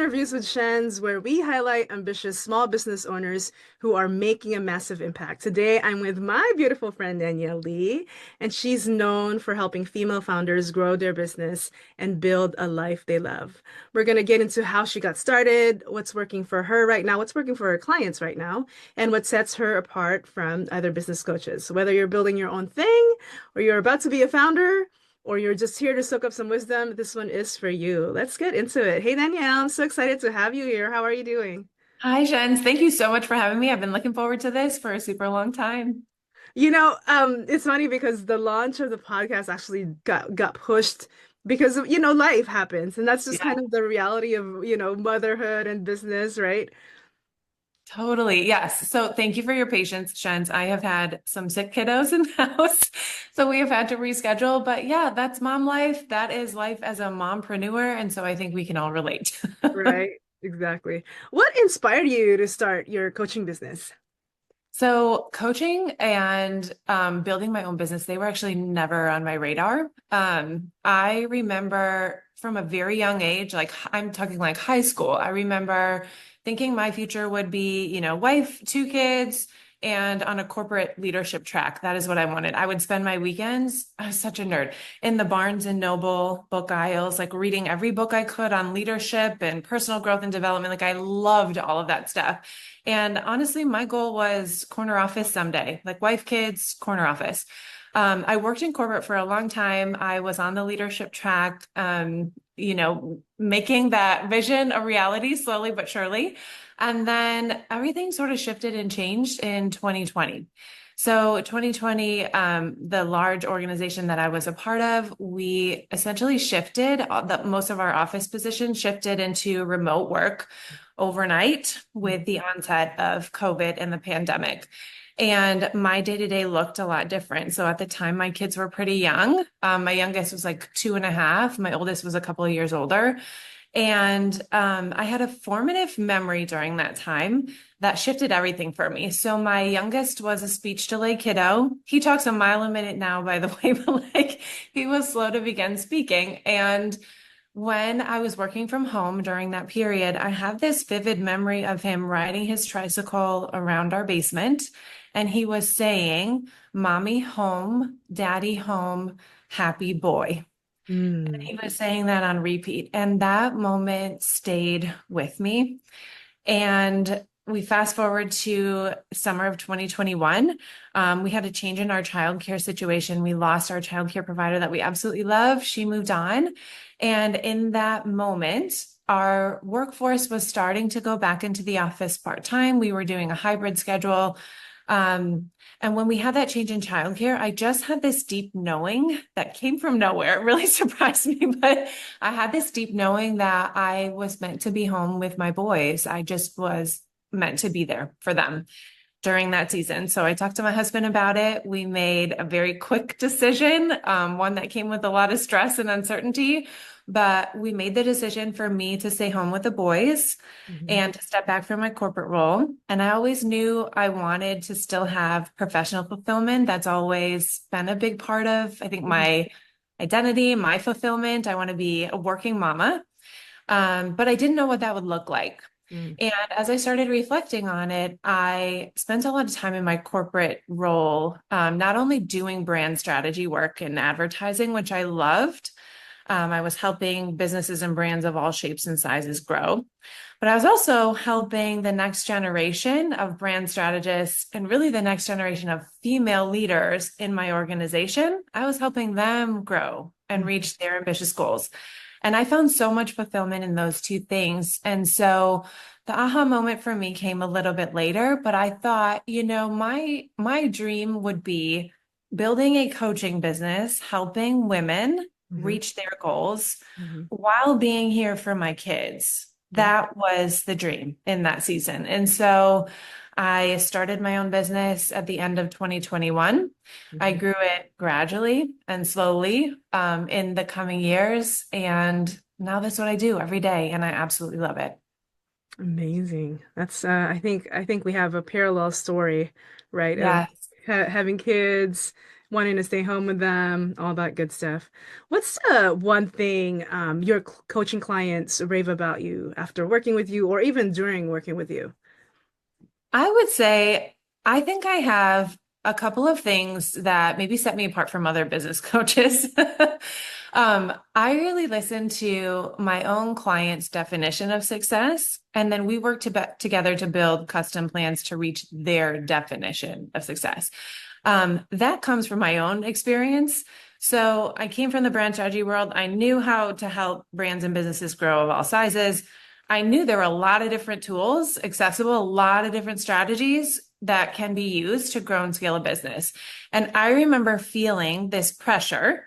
Interviews with Shens, where we highlight ambitious small business owners who are making a massive impact. Today, I'm with my beautiful friend Danielle Leigh, and she's known for helping female founders grow their business and build a life they love. We're going to get into how she got started, what's working for her right now, what's working for her clients right now, and what sets her apart from other business coaches. So whether you're building your own thing or you're about to be a founder, or you're just here to soak up some wisdom, this one is for you. Let's get into it. Hey, Danielle, I'm so excited to have you here. How are you doing? Hi, Jens. Thank you so much for having me. I've been looking forward to this for a super long time. It's funny because the launch of the podcast actually got pushed because of, life happens. And that's just Yeah, kind of the reality of, motherhood and business, right? totally. Yes. So thank you for your patience, Jens. I have had some sick kiddos in the house, so we have had to reschedule. But yeah, that's mom life. That is life as a mompreneur. And so I think we can all relate. Right. Exactly. What inspired you to start your coaching business? So coaching and building my own business, they were actually never on my radar. I remember from a very young age, like I'm talking like high school, I remember thinking my future would be, wife, two kids, and on a corporate leadership track. That is what I wanted. I would spend my weekends, I was such a nerd, in the Barnes and Noble book aisles, like reading every book I could on leadership and personal growth and development. Like I loved all of that stuff. And honestly, my goal was corner office someday, like wife, kids, corner office. I worked in corporate for a long time. I was on the leadership track, making that vision a reality slowly but surely. And then everything sort of shifted and changed in 2020. So 2020, the large organization that I was a part of, we essentially shifted, most of our office positions shifted into remote work overnight with the onset of COVID and the pandemic. And my day to day looked a lot different. So at the time, my kids were pretty young. My youngest was like 2.5. My oldest was a couple of years older. And I had a formative memory during that time that shifted everything for me. So my youngest was a speech delay kiddo. He talks a mile a minute now, by the way, but like he was slow to begin speaking. And when I was working from home during that period, I have this vivid memory of him riding his tricycle around our basement. And he was saying, Mommy home, Daddy home, happy boy. And Mm. he was saying that on repeat. And that moment stayed with me. And we fast forward to summer of 2021. We had a change in our childcare situation. We lost our childcare provider that we absolutely love. She moved on. And in that moment, our workforce was starting to go back into the office part-time. We were doing a hybrid schedule. And when we had that change in childcare, I just had this deep knowing that came from nowhere. It really surprised me, but I had this deep knowing that I was meant to be home with my boys. I just was meant to be there for them during that season. So I talked to my husband about it. We made a very quick decision, one that came with a lot of stress and uncertainty, but we made the decision for me to stay home with the boys Mhm. and to step back from my corporate role. And I always knew I wanted to still have professional fulfillment. That's always been a big part of, I think, Mhm. my identity, my fulfillment. I want to be a working mama. But I didn't know what that would look like. Mm. And as I started reflecting on it, I spent a lot of time in my corporate role, not only doing brand strategy work and advertising, which I loved. I was helping businesses and brands of all shapes and sizes grow, but I was also helping the next generation of brand strategists and really the next generation of female leaders in my organization. I was helping them grow and Mhm. reach their ambitious goals. And I found so much fulfillment in those two things. And so the aha moment for me came a little bit later, but I thought, my dream would be building a coaching business, helping women Mhm. reach their goals Mhm. while being here for my kids. Mhm. That was the dream in that season. And so I started my own business at the end of 2021. I Mhm. grew it gradually and slowly in the coming years. And now that's what I do every day. And I absolutely love it. Amazing. That's I think we have a parallel story, right? Of Yes. having kids, wanting to stay home with them, all that good stuff. What's one thing your coaching clients rave about you after working with you or even during working with you? I would say I think I have a couple of things that maybe set me apart from other business coaches. I really listen to my own clients' definition of success, and then we work together to build custom plans to reach their definition of success. That comes from my own experience. So I came from the brand strategy world. I knew how to help brands and businesses grow of all sizes. I knew there were a lot of different tools accessible, a lot of different strategies that can be used to grow and scale a business. And I remember feeling this pressure.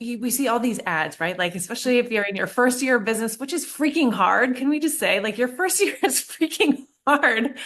We see all these ads, right? Like, especially if you're in your first year of business, which is freaking hard. Can we just say, like, your first year is freaking hard?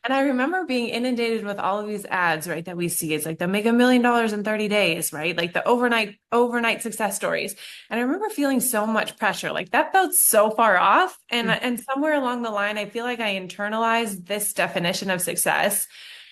And I remember being inundated with all of these ads, right, that we see. It's like they'll make $1 million in 30 days, right? Like the overnight success stories. And I remember feeling so much pressure. Like that felt so far off. And somewhere along the line, I feel like I internalized this definition of success.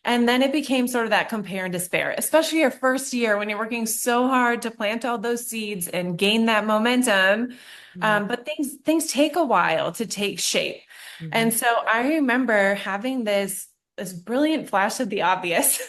And then it became sort of that compare and despair, especially your first year when you're working so hard to plant all those seeds and gain that momentum. Mhm. But things take a while to take shape. And Mhm. so I remember having this brilliant flash of the obvious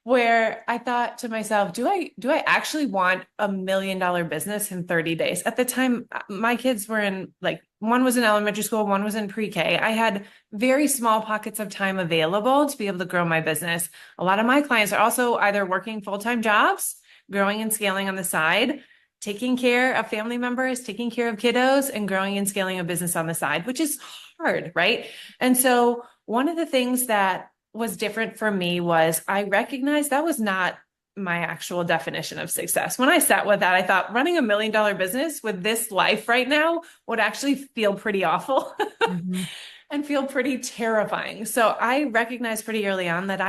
where I thought to myself, do I actually want $1 million business in 30 days? At the time, my kids were in like one was in elementary school, one was in pre-K. I had very small pockets of time available to be able to grow my business. A lot of my clients are also either working full-time jobs, growing and scaling on the side, taking care of family members, taking care of kiddos, and growing and scaling a business on the side, which is hard, right? And so one of the things that was different for me was I recognized that was not my actual definition of success. When I sat with that, I thought running $1 million business with this life right now would actually feel pretty awful Mhm. and feel pretty terrifying. So I recognized pretty early on that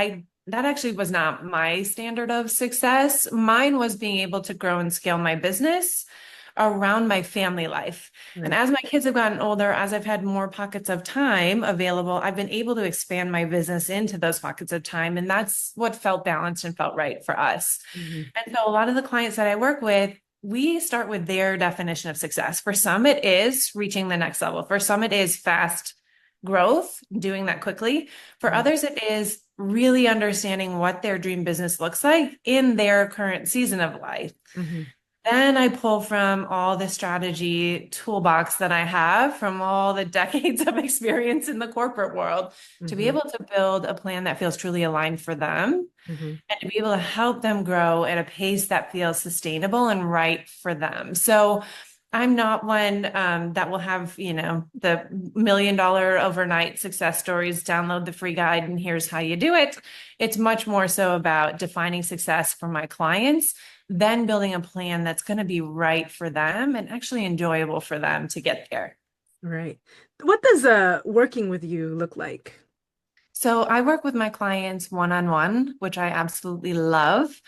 actually was not my standard of success. Mine was being able to grow and scale my business around my family life. And Right. as my kids have gotten older, as I've had more pockets of time available, I've been able to expand my business into those pockets of time. And that's what felt balanced and felt right for us. Mhm. And so a lot of the clients that I work with, we start with their definition of success. For some, it is reaching the next level. For some, it is fast growth, doing that quickly. For Mhm. others, it is really understanding what their dream business looks like in their current season of life. Mhm. Then I pull from all the strategy toolbox that I have from all the decades of experience in the corporate world to be Mhm. able to build a plan that feels truly aligned for them Mhm. and to be able to help them grow at a pace that feels sustainable and right for them. So I'm not one that will have, the $1 million overnight success stories, download the free guide, and here's how you do it. It's much more so about defining success for my clients, then building a plan that's going to be right for them and actually enjoyable for them to get there. Right. What does working with you look like? So I work with my clients one-on-one, which I absolutely love.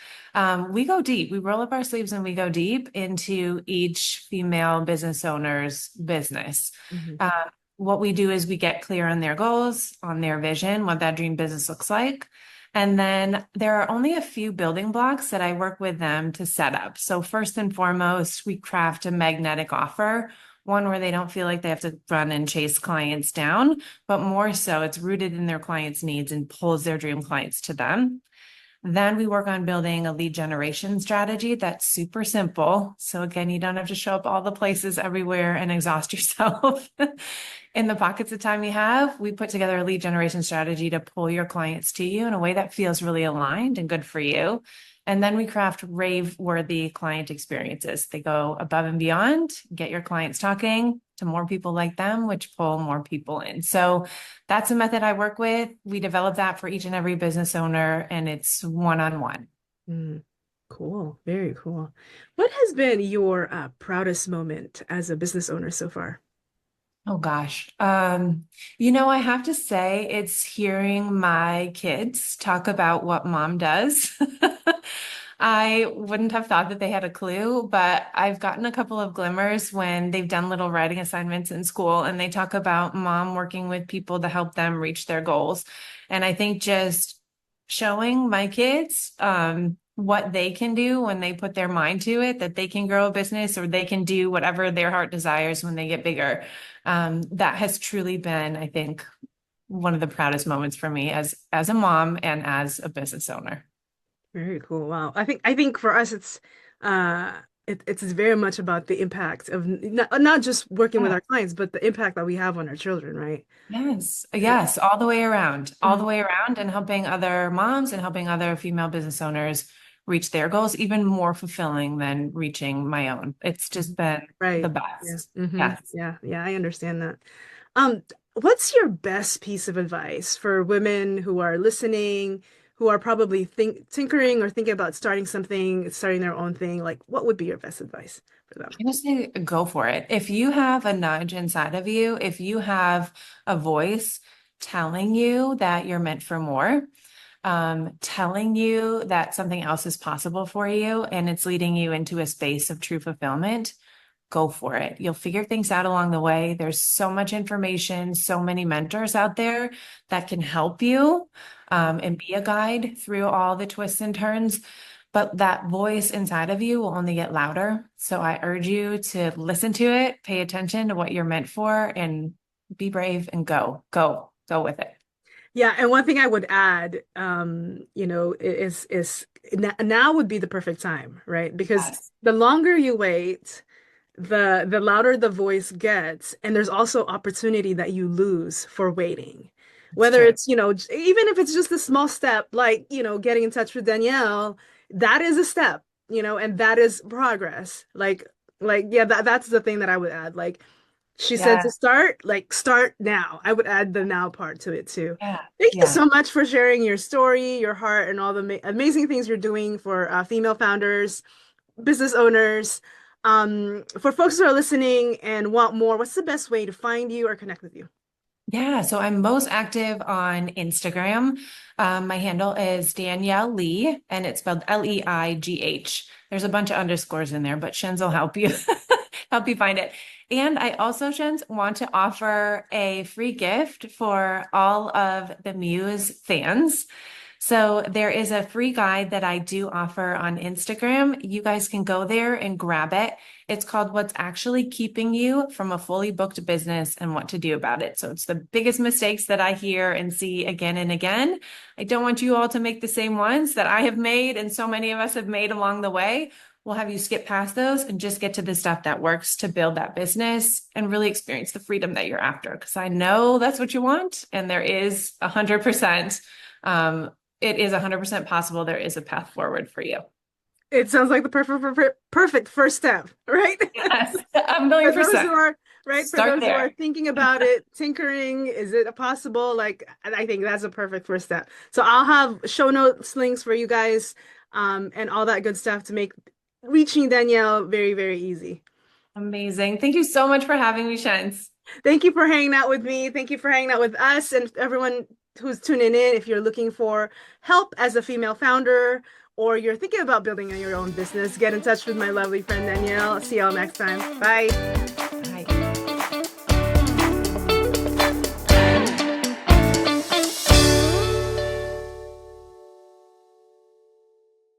We go deep. We roll up our sleeves and we go deep into each female business owner's business. Mhm. Uh, what we do is we get clear on their goals, on their vision, what that dream business looks like. And then there are only a few building blocks that I work with them to set up. So first and foremost, we craft a magnetic offer, one where they don't feel like they have to run and chase clients down, but more so it's rooted in their clients' needs and pulls their dream clients to them. Then we work on building a lead generation strategy that's super simple. So again, you don't have to show up all the places everywhere and exhaust yourself. In the pockets of time you have, we put together a lead generation strategy to pull your clients to you in a way that feels really aligned and good for you. And then we craft rave-worthy client experiences. They go above and beyond, get your clients talking to more people like them, which pull more people in. So that's a method I work with. We develop that for each and every business owner, and it's one-on-one. Mm. Cool. Very cool. What has been your proudest moment as a business owner so far? Oh gosh. I have to say it's hearing my kids talk about what mom does. I wouldn't have thought that they had a clue, but I've gotten a couple of glimmers when they've done little writing assignments in school and they talk about mom working with people to help them reach their goals. And I think just showing my kids what they can do when they put their mind to it, that they can grow a business or they can do whatever their heart desires when they get bigger. That has truly been, I think, one of the proudest moments for me as a mom and as a business owner. Very cool. Wow. I think for us it's uh it's very much about the impact of not just working with Yeah. our clients, but the impact that we have on our children, right? Yes, And yes, all the way around, all the Mhm. way around, and helping other moms and helping other female business owners reach their goals, even more fulfilling than reaching my own. It's just been the Right. Yeah. best. Yes. Yeah. Yeah, I understand that. Um, what's your best piece of advice for women who are listening, who are probably tinkering or thinking about starting something, starting their own thing? Like, what would be your best advice for them? I just say go for it. If you have a nudge inside of you, if you have a voice telling you that you're meant for more, telling you that something else is possible for you, and it's leading you into a space of true fulfillment, go for it. You'll figure things out along the way. There's so much information, so many mentors out there that can help you and be a guide through all the twists and turns. But that voice inside of you will only get louder. So I urge you to listen to it, pay attention to what you're meant for, and be brave and go with it. Yeah, and one thing I would add, is now would be the perfect time, right? Because Yes, the longer you wait, the louder the voice gets, and there's also opportunity that you lose for waiting. it's Whether true. it's, even if it's just a small step, like, getting in touch with Danielle, that is a step, and that is progress. Like, yeah, that's the thing that I would add. Like, she said Yeah, to start, like start now. I would add the now part to it too. yeah, Thank you yeah. so much for sharing your story, your heart, and all the amazing things you're doing for female founders, business owners. For folks who are listening and want more, what's the best way to find you or connect with you? Yeah, so I'm most active on Instagram. My handle is Danielle Leigh, and it's spelled Leigh. There's a bunch of underscores in there, but Shen's will help you help you find it. And I also, Shen's, want to offer a free gift for all of the Muse fans. So there is a free guide that I do offer on Instagram. You guys can go there and grab it. It's called What's Actually Keeping You from a Fully Booked Business and What to Do About It. So it's the biggest mistakes that I hear and see again and again. I don't want you all to make the same ones that I have made and so many of us have made along the way. We'll have you skip past those and just get to the stuff that works to build that business and really experience the freedom that you're after. Because I know that's what you want, and there is 100%. It is 100% possible. There is a path forward for you. It sounds like the perfect first step, right? Yes, a million For those who percent. are, right, for Start those who are there. thinking about it, tinkering, is it possible? Like, I think that's a perfect first step. So I'll have show notes, links for you guys, and all that good stuff to make reaching Danielle very, very easy. Amazing. Thank you so much for having me, Shens. Thank you for hanging out with me. Thank you for hanging out with us and everyone who's tuning in. If you're looking for help as a female founder or you're thinking about building your own business, get in touch with my lovely friend Danielle. See y'all next time. Bye.